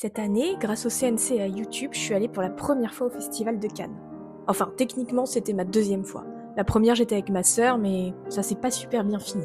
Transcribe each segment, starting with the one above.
Cette année, grâce au CNC et à YouTube, je suis allée pour la première fois au Festival de Cannes. Enfin, techniquement, c'était ma deuxième fois. La première, j'étais avec ma sœur, mais ça s'est pas super bien fini.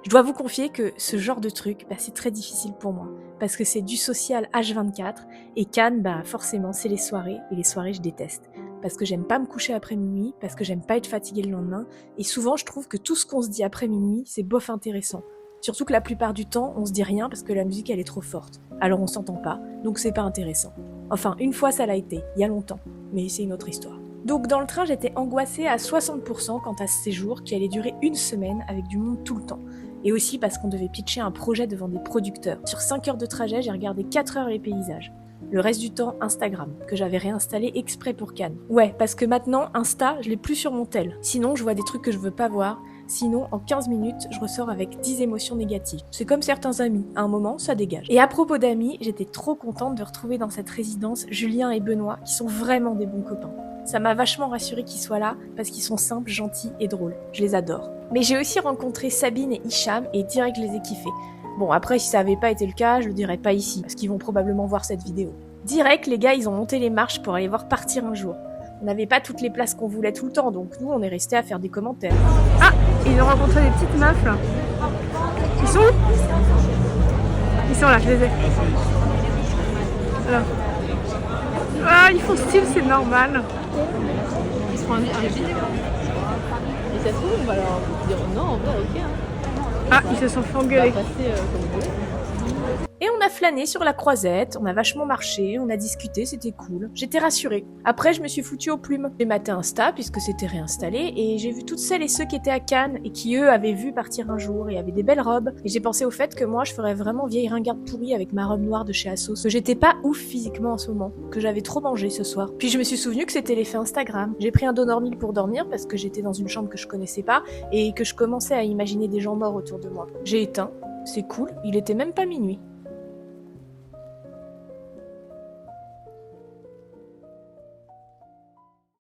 Je dois vous confier que ce genre de truc, c'est très difficile pour moi, parce que c'est du social H24, et Cannes, forcément, c'est les soirées, et les soirées, je déteste. Parce que j'aime pas me coucher après minuit, parce que j'aime pas être fatiguée le lendemain, et souvent, je trouve que tout ce qu'on se dit après minuit, c'est bof intéressant. Surtout que la plupart du temps, on se dit rien parce que la musique, elle est trop forte. Alors on s'entend pas, donc c'est pas intéressant. Enfin, une fois ça l'a été, il y a longtemps, mais c'est une autre histoire. Donc dans le train, j'étais angoissée à 60% quant à ce séjour qui allait durer une semaine avec du monde tout le temps. Et aussi parce qu'on devait pitcher un projet devant des producteurs. Sur 5 heures de trajet, j'ai regardé 4 heures les paysages. Le reste du temps, Instagram, que j'avais réinstallé exprès pour Cannes. Ouais, parce que maintenant, Insta, je l'ai plus sur mon tel. Sinon, je vois des trucs que je veux pas voir. Sinon, en 15 minutes, je ressors avec 10 émotions négatives. C'est comme certains amis, à un moment, ça dégage. Et à propos d'amis, j'étais trop contente de retrouver dans cette résidence Julien et Benoît, qui sont vraiment des bons copains. Ça m'a vachement rassurée qu'ils soient là, parce qu'ils sont simples, gentils et drôles. Je les adore. Mais j'ai aussi rencontré Sabine et Hicham, et direct je les ai kiffés. Bon, après, si ça avait pas été le cas, je le dirais pas ici, parce qu'ils vont probablement voir cette vidéo. Direct, les gars, ils ont monté les marches pour aller voir Partir un jour. On n'avait pas toutes les places qu'on voulait tout le temps, donc nous, on est restés à faire des commentaires. Ah, ils ont rencontré des petites meufs là. Ils sont où? Ils sont là, je les ai. Voilà. Ah, ils font style, c'est normal. Ils se font un vidéo. Et ça se trouve, on va leur dire non, en vrai, ok. Ah, ils se sont fait On va engueuler. passer comme vous voulez. Et on a flâné sur la croisette, on a vachement marché, on a discuté, c'était cool. J'étais rassurée. Après, je me suis foutue aux plumes. J'ai maté Insta, puisque c'était réinstallé, et j'ai vu toutes celles et ceux qui étaient à Cannes, et qui eux avaient vu Partir un jour, et avaient des belles robes. Et j'ai pensé au fait que moi, je ferais vraiment vieille ringarde pourrie avec ma robe noire de chez Assos, que j'étais pas ouf physiquement en ce moment, que j'avais trop mangé ce soir. Puis je me suis souvenu que c'était l'effet Instagram. J'ai pris un Donormil pour dormir, parce que j'étais dans une chambre que je connaissais pas, et que je commençais à imaginer des gens morts autour de moi. J'ai éteint, c'est cool, il était même pas minuit.